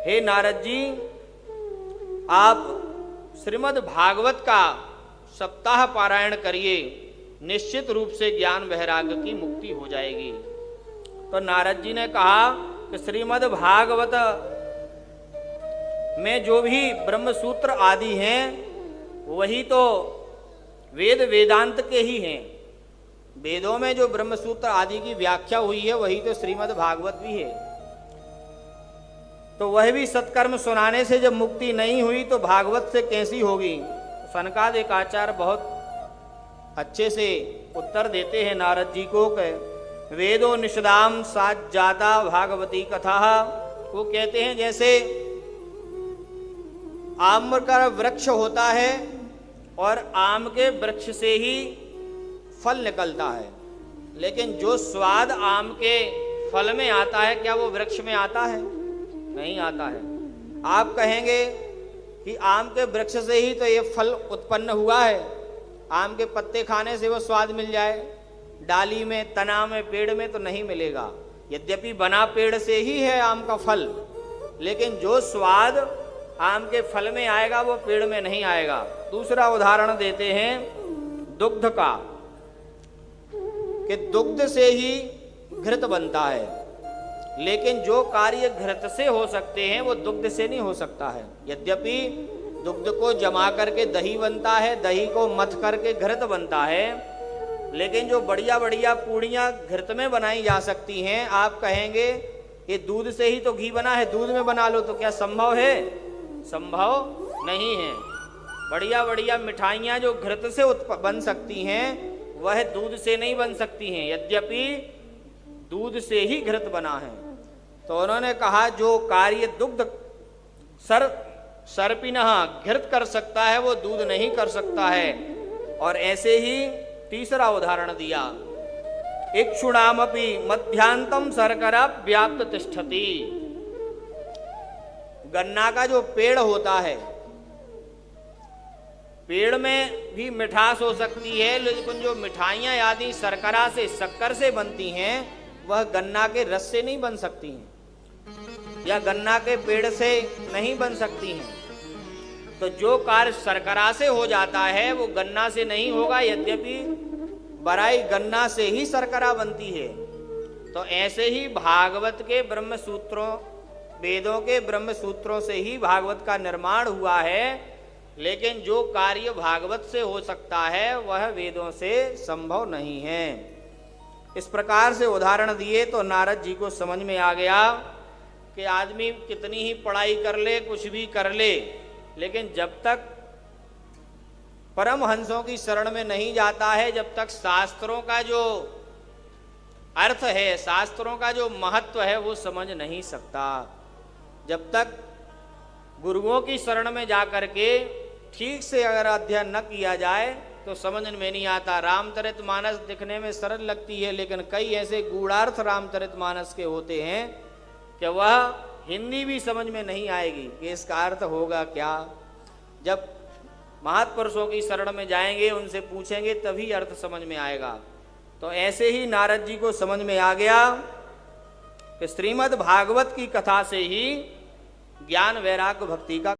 हे नारद जी, आप श्रीमद् भागवत का सप्ताह पारायण करिए, निश्चित रूप से ज्ञान वैराग्य की मुक्ति हो जाएगी। तो नारद जी ने कहा कि श्रीमद् भागवत में जो भी ब्रह्म सूत्र आदि हैं वही तो वेद वेदांत के ही हैं। वेदों में जो ब्रह्म सूत्र आदि की व्याख्या हुई है वही तो श्रीमद् भागवत भी है। तो वह भी सत्कर्म सुनाने से जब मुक्ति नहीं हुई तो भागवत से कैसी होगी। सनकादिक आचार्य बहुत अच्छे से उत्तर देते हैं नारद जी को कि वेदो निषदाम सात जाता भागवती कथा। वो कहते हैं जैसे आम का वृक्ष होता है और आम के वृक्ष से ही फल निकलता है, लेकिन जो स्वाद आम के फल में आता है क्या वो वृक्ष में आता है? नहीं आता है। आप कहेंगे कि आम के वृक्ष से ही तो ये फल उत्पन्न हुआ है, आम के पत्ते खाने से वो स्वाद मिल जाए, डाली में, तना में, पेड़ में तो नहीं मिलेगा। यद्यपि बना पेड़ से ही है आम का फल, लेकिन जो स्वाद आम के फल में आएगा वो पेड़ में नहीं आएगा। दूसरा उदाहरण देते हैं दुग्ध का, कि दुग्ध से ही घृत बनता है, लेकिन जो कार्य घृत से हो सकते हैं वो दुग्ध से नहीं हो सकता है। यद्यपि दुग्ध को जमा करके दही बनता है, दही को मथ करके घृत बनता है, लेकिन जो बढ़िया बढ़िया पूड़ियाँ घृत में बनाई जा सकती हैं, आप कहेंगे ये दूध से ही तो घी बना है, दूध में बना लो, तो क्या संभव है? संभव नहीं है। बढ़िया बढ़िया मिठाइयाँ जो घृत से बन सकती हैं वह दूध से नहीं बन सकती हैं, यद्यपि दूध से ही घृत बना है। तो उन्होंने कहा जो कार्य दुग्ध सर्पिनः घृत कर सकता है वो दूध नहीं कर सकता है। और ऐसे ही तीसरा उदाहरण दिया, इक्षुणामपि मध्यांतम शर्करा व्याप्त तिष्ठति। गन्ना का जो पेड़ होता है, पेड़ में भी मिठास हो सकती है, लेकिन जो मिठाइयाँ आदि शर्करा से, शक्कर से बनती हैं वह गन्ना के रस से नहीं बन सकती हैं या गन्ना के पेड़ से नहीं बन सकती हैं। तो जो कार्य शर्करा से हो जाता है वो गन्ना से नहीं होगा, यद्यपि बराई गन्ना से ही शर्करा बनती है। तो ऐसे ही भागवत के ब्रह्म सूत्रों, वेदों के ब्रह्म सूत्रों से ही भागवत का निर्माण हुआ है, लेकिन जो कार्य भागवत से हो सकता है वह वेदों से संभव नहीं है। इस प्रकार से उदाहरण दिए तो नारद जी को समझ में आ गया कि आदमी कितनी ही पढ़ाई कर ले, कुछ भी कर ले, लेकिन जब तक परमहंसों की शरण में नहीं जाता है, जब तक शास्त्रों का जो अर्थ है, शास्त्रों का जो महत्व है वो समझ नहीं सकता। जब तक गुरुओं की शरण में जाकर के ठीक से अगर अध्ययन न किया जाए तो समझ में नहीं आता। रामचरितमानस दिखने में सरल लगती है, लेकिन कई ऐसे गूढ़ार्थ रामचरितमानस के होते हैं कि वह हिंदी भी समझ में नहीं आएगी कि इसका अर्थ होगा क्या। जब महापुरुषों की शरण में जाएंगे, उनसे पूछेंगे, तभी अर्थ समझ में आएगा। तो ऐसे ही नारद जी को समझ में आ गया कि श्रीमद् भागवत की कथा से ही ज्ञान वैराग्य भक्ति का